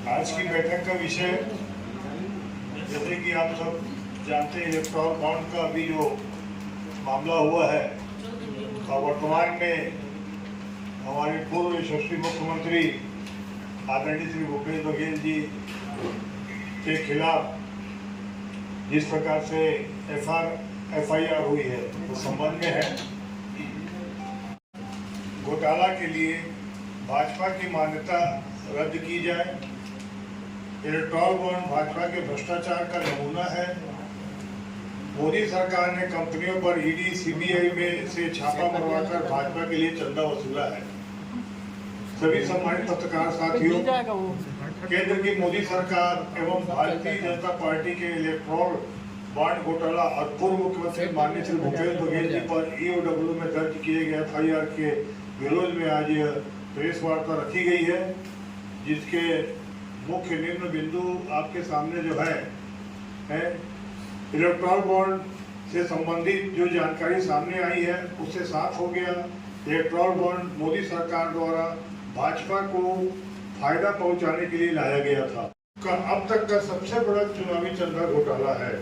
आज की बैठक का विषय, जैसे कि आप सब जानते हैं, इलेक्ट्रॉल बॉन्ड का अभी जो मामला हुआ है और वर्तमान में हमारे पूर्व यशस्वी मुख्यमंत्री आदरणीय श्री भूपेश बघेल जी के खिलाफ जिस प्रकार से FIR हुई है उस संबंध में है। घोटाला के लिए भाजपा की मान्यता रद्द की जाए। इलेक्ट्रॉल बॉन्ड भाजपा के भ्रष्टाचार का नमूना है। मोदी सरकार ने कंपनियों पर ED CBI में से छापा मरवाकर भाजपा के लिए चंदा वसूला है। सभी सम्मानित पत्रकार साथियों, केंद्र की मोदी सरकार एवं भारतीय जनता पार्टी के इलेक्ट्रॉल बॉन्ड घोटाला और पूर्व मुख्यमंत्री माननीय श्री भूपेश बघेल जी पर EOW में दर्ज किए गए FIR के विरोध में आज यह प्रेस वार्ता रखी गई है, जिसके मुख्य निम्न बिंदु आपके सामने जो है इलेक्ट्रॉल बॉन्ड से संबंधित जो जानकारी सामने आई है उससे साफ हो गया इलेक्ट्रॉल बॉन्ड मोदी सरकार द्वारा भाजपा को फायदा पहुंचाने के लिए लाया गया था। अब तक का सबसे बड़ा चुनावी चंदा घोटाला है।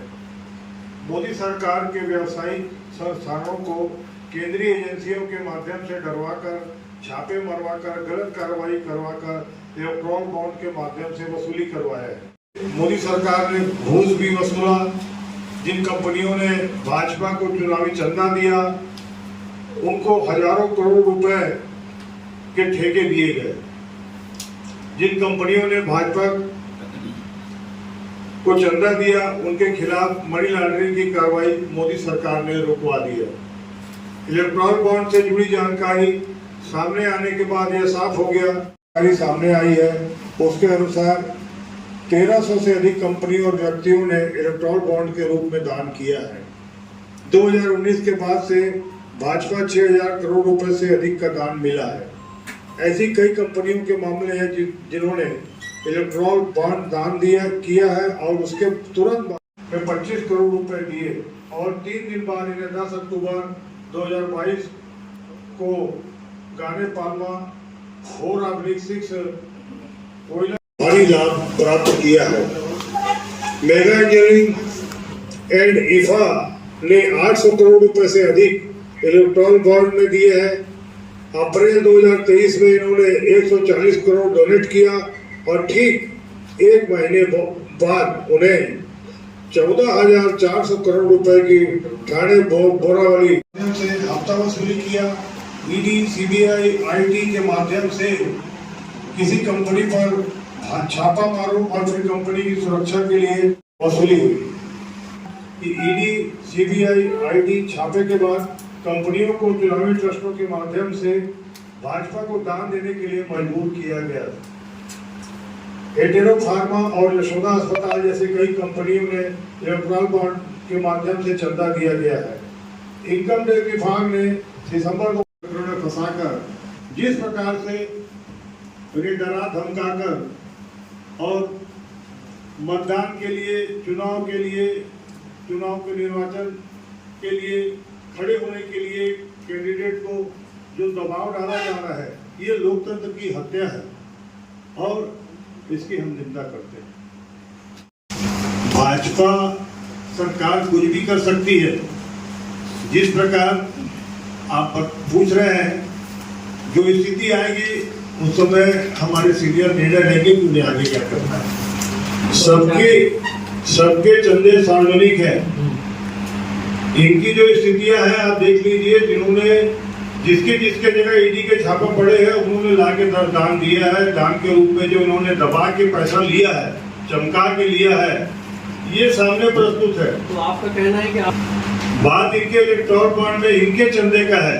मोदी सरकार के व्यावसायिक संस्थानों को केंद्रीय एजेंसियों के माध्यम से डरवाकर, छापे मरवाकर, गलत कार्रवाई करवाकर इलेक्ट्रॉल बॉन्ड के माध्यम से वसूली करवाया है। मोदी सरकार ने घूस भी वसूला। जिन कंपनियों ने भाजपा को चुनावी चंदा दिया उनको हजारों करोड़ रुपए के ठेके दिए गए। जिन कंपनियों ने भाजपा को चंदा दिया उनके खिलाफ मनी लॉन्ड्रिंग की कार्रवाई मोदी सरकार ने रुकवा दी है। इलेक्ट्रॉल बॉन्ड से जुड़ी जानकारी सामने आने के बाद यह साफ हो गया, जानकारी सामने आई है उसके अनुसार 1300 से अधिक कंपनी और व्यक्तियों ने इलेक्ट्रॉल बॉन्ड के रूप में दान किया है। 2019 के बाद से भाजपा 6000 करोड़ रुपए से अधिक का दान मिला है। ऐसी कई कंपनियों के मामले हैं जिन्होंने इलेक्ट्रॉल बॉन्ड दान किया है और उसके तुरंत बाद में 25 करोड़ रुपए दिए और 3 दिन बाद इन्हें 10 अक्टूबर 2022 को गाने पालमा 4/6 कोयला भारी लाभ प्राप्त किया है। मेगा इंजीनियरिंग एंड IFA ने 800 करोड़ रुपए से अधिक इलेक्ट्रॉल बॉन्ड में दिए हैं। अप्रैल 2023 में इन्होंने 140 करोड़ डोनेट किया और ठीक एक महीने बाद उन्हें 14,400 करोड़ रुपए की ठाणे बोरावली से हफ्ता वसूली किया। ED CBI IT के माध्यम से किसी कंपनी पर छापा मारो और फिर कंपनी की सुरक्षा के लिए वसूली हुई। ED CBI IT छापे के बाद कंपनियों को चुनावी ट्रस्टों के माध्यम से भाजपा को दान देने के लिए मजबूर किया गया। एटेरो फार्मा और यशोदा अस्पताल जैसे कई कंपनियों ने इलेक्ट्रॉल बॉन्ड के माध्यम से चंदा दिया गया है। इनकम टैक्स विभाग ने दिसंबर को फंसाकर जिस प्रकार से उन्हें डरा धमकाकर और मतदान के लिए, चुनाव के निर्वाचन के लिए खड़े होने के लिए कैंडिडेट को जो दबाव डाला जा रहा है, ये लोकतंत्र की हत्या है और इसकी हम निंदा करते हैं। भाजपा सरकार कुछ भी कर सकती है। जिस प्रकार आप पूछ रहे हैं, जो स्थिति आएगी उस समय हमारे सीनियर लीडर रहेंगे कि उन्हें आगे क्या करना है। सबके चंदे सार्वजनिक है। इनकी जो स्थितियां हैं आप देख लीजिए, जिन्होंने जिसके जगह ED के छापे पड़े हैं उन्होंने लाके दान दिया है। दान के रूप में जो उन्होंने दबा के पैसा लिया है, चमका के लिया है, ये सामने प्रस्तुत है। तो आपका कहना है कि बात इनके इलेक्ट्रॉल बॉन्ड में इनके चंदे का है।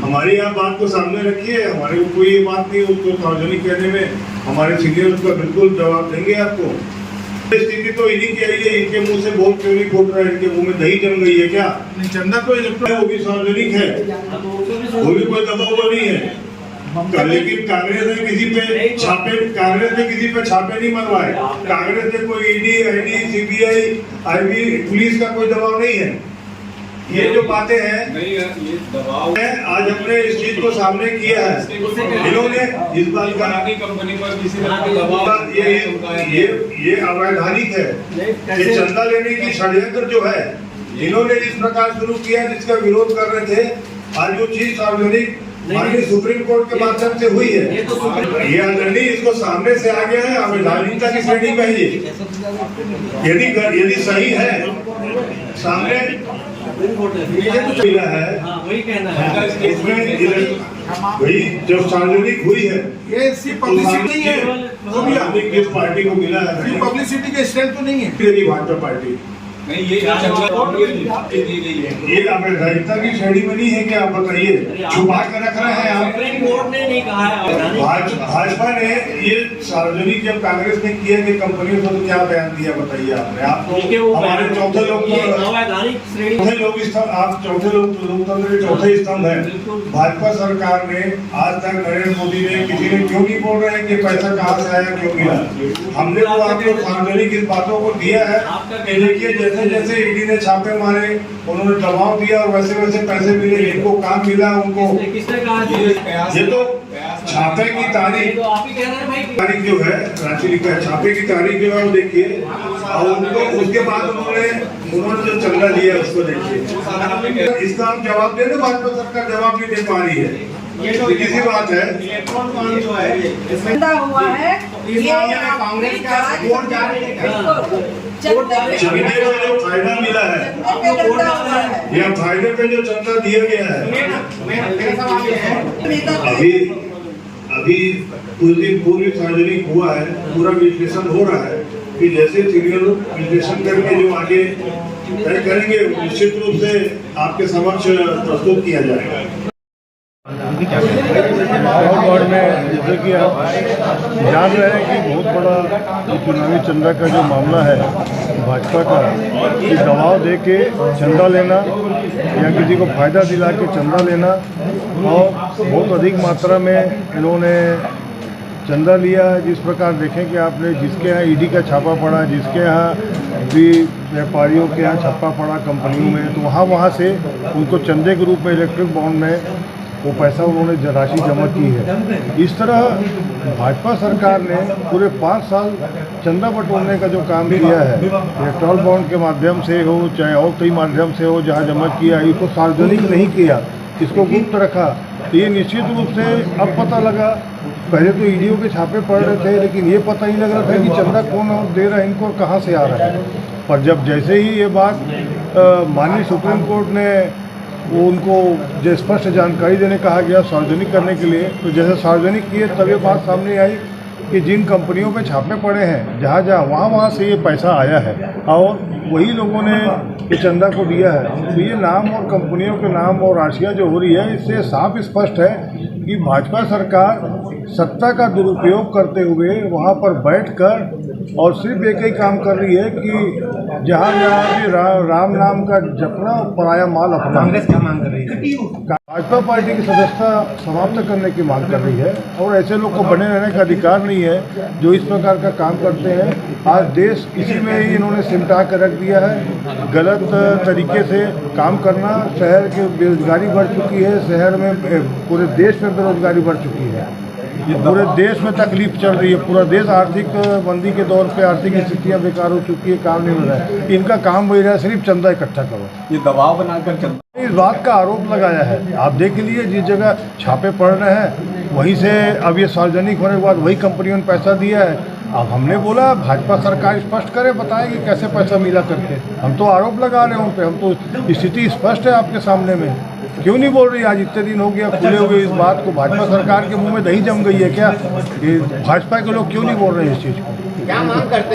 हमारी आप बात को सामने रखिए, हमारे को कोई ये बात नहीं, उसको सार्वजनिक कहने में हमारे सीनियर उसका बिल्कुल जवाब देंगे आपको। स्थिति तो इन्हीं की आई है। इनके मुंह से बोल क्यों नहीं फूट रहा है? इनके मुंह में दही जम गई है क्या? चंदा तो इलेक्ट्रॉल वो भी सार्वजनिक है, वो भी कोई दबा हुआ नहीं है। लेकिन कांग्रेस ने किसी पे छापे नहीं मरवाए। कांग्रेस ने कोई ED, ID, CBI, IB, police का कोई दबाव नहीं है। ये जो बातें हैं नहीं है, ये दबाव है, आज हमने इस चीज को सामने किया है। इन्होंने इस बात का कंपनी पर किसी तरह का दबाव ये अवैधानिक है। ये चंदा लेने की षड्यंत्र जो है इन्होंने इस प्रकार शुरू किया जिसका विरोध कर रहे थे। आज जो चीज सार्वजनिक माननीय सुप्रीम कोर्ट के माध्यम से हुई है, ये ऑलरेडी इसको सामने से आ गया है, अवैधानिकता की श्रेणी में है ये। यदि सही है सामने मिला है, वही कहना है इसमें वही जो सार्वजनिक हुई है ये सिर्फ पब्लिसिटी नहीं है, वो भी आदमी किस पार्टी को मिला है, सिर्फ पब्लिसिटी के स्ट्रेंथ तो नहीं है। यदि भाजपा पार्टी नहीं, ये दी गई है। ये अवैधानिकता की श्रेणी में नहीं है कि आप बताइए, छुपा के रख रहे हैं आप। सुप्रीम कोर्ट ने नहीं कहा है भाजपा ने ये सार्वजनिक जब कांग्रेस ने किया कि कंपनियों को तो क्या बयान दिया बताइए आपने। आपको हमारे चौथे लोग अवैधानिक श्रेणी आप चौथे लोकतंत्र के चौथे स्तंभ है। भाजपा सरकार ने आज तक नरेंद्र मोदी ने किसी ने क्यों नहीं बोल रहे हैं कि पैसा कहाँ से आया, क्यों मिला। हमने तो आपको सार्वजनिक इन बातों को दिया है कि देखिए जैसे जैसे ईडी ने छापे मारे, उन्होंने दबाव दिया और वैसे वैसे पैसे मिले, इनको काम मिला, उनको किसने कहा ये तो छापे की तारीख तो आप ही कह रहे हैं भाई तारीख जो है रांची लिखा है, छापे की तारीख जो है वो देखिए, और उनको उसके बाद उन्होंने जो चंदा लिया उसको देखिए। इसका हम जवाब दे दें, भाजपा सरकार जवाब नहीं दे पा रही है, ये किसी बात है। जो है चंदा हुआ है, ये कांग्रेस का वोट जारी है। चंदे में जो फायदा मिला है या फायदे पे जो चंदा दिया गया है, मेरा सवाल ये है, अभी कुछ दिन पूर्व सार्वजनिक हुआ है, पूरा विश्लेषण हो रहा है कि जैसे सीनियर विश्लेषण करके जो आगे तय करेंगे निश्चित रूप से आपके समक्ष प्रस्तुत किया जाएगा। और में जैसे कि आप जान रहे हैं कि बहुत बड़ा चुनावी चंदा का जो मामला है भाजपा का, कि दबाव दे के चंदा लेना या किसी को फायदा दिला के चंदा लेना, और बहुत अधिक मात्रा में इन्होंने चंदा लिया है। जिस प्रकार देखें कि आपने जिसके यहाँ ईडी का छापा पड़ा, जिसके यहाँ भी व्यापारियों के यहाँ छापा पड़ा कंपनियों में, तो वहाँ से उनको चंदे के रूप में इलेक्ट्रिक बॉन्ड में वो पैसा उन्होंने राशि जमा की है। इस तरह भाजपा सरकार ने पूरे 5 साल चंदा बटोरने का जो काम किया है, इलेक्ट्रॉल बॉन्ड के माध्यम से हो चाहे और कई माध्यम से हो, जहाँ जमा किया इसको सार्वजनिक नहीं किया, इसको गुप्त रखा। तो ये निश्चित रूप से अब पता लगा, पहले तो ईडीओ के छापे पड़ रहे थे लेकिन ये पता ही लग रहा था कि चंदा कौन दे रहा है इनको और कहाँ से आ रहा है। पर जब जैसे ही ये बात माननीय सुप्रीम कोर्ट ने वो उनको जो स्पष्ट जानकारी देने कहा गया सार्वजनिक करने के लिए, तो जैसे सार्वजनिक किए तब ये बात सामने आई कि जिन कंपनियों पे छापे पड़े हैं जहाँ वहाँ से ये पैसा आया है और वही लोगों ने ये चंदा को दिया है। तो ये नाम और कंपनियों के नाम और राशियाँ जो हो रही है, इससे साफ स्पष्ट है कि भाजपा सरकार सत्ता का दुरुपयोग करते हुए वहाँ पर बैठकर और सिर्फ एक ही काम कर रही है कि जहाँ भी राम नाम का जपना और पराया माल अपना। कांग्रेस क्या मांग कर रही है? भाजपा पार्टी की सदस्यता समाप्त करने की मांग कर रही है और ऐसे लोग को बने रहने का अधिकार नहीं है जो इस प्रकार का काम करते हैं। आज देश इसी में ही इन्होंने सिमटा कर रख दिया है। गलत तरीके से काम करना, शहर की बेरोजगारी बढ़ चुकी है, शहर में पूरे देश में बेरोजगारी बढ़ चुकी है, पूरे देश में तकलीफ चल रही है। पूरा देश आर्थिक मंदी के दौर पे आर्थिक स्थितियाँ बेकार हो चुकी है, काम नहीं मिल रहा है। इनका काम वही रहा है, सिर्फ चंदा इकट्ठा करो। ये दबाव बनाकर चंदा इस बात का आरोप लगाया है, आप देख लीजिए जिस जगह छापे पड़ रहे हैं वहीं से अब ये सार्वजनिक होने के बाद वही कंपनियों ने पैसा दिया है। अब हमने बोला भाजपा सरकार स्पष्ट करे, बताए कि कैसे पैसा मिला करके। हम तो आरोप लगा रहे हैं उन पर, हम तो स्थिति स्पष्ट है आपके सामने में। क्यों नहीं बोल रही? आज इतने दिन हो गया खुले हुए इस बात को, भाजपा सरकार के मुंह में दही जम गई है क्या? कि भाजपा के लोग क्यों नहीं बोल रहे हैं इस चीज़ को? क्या मांग करते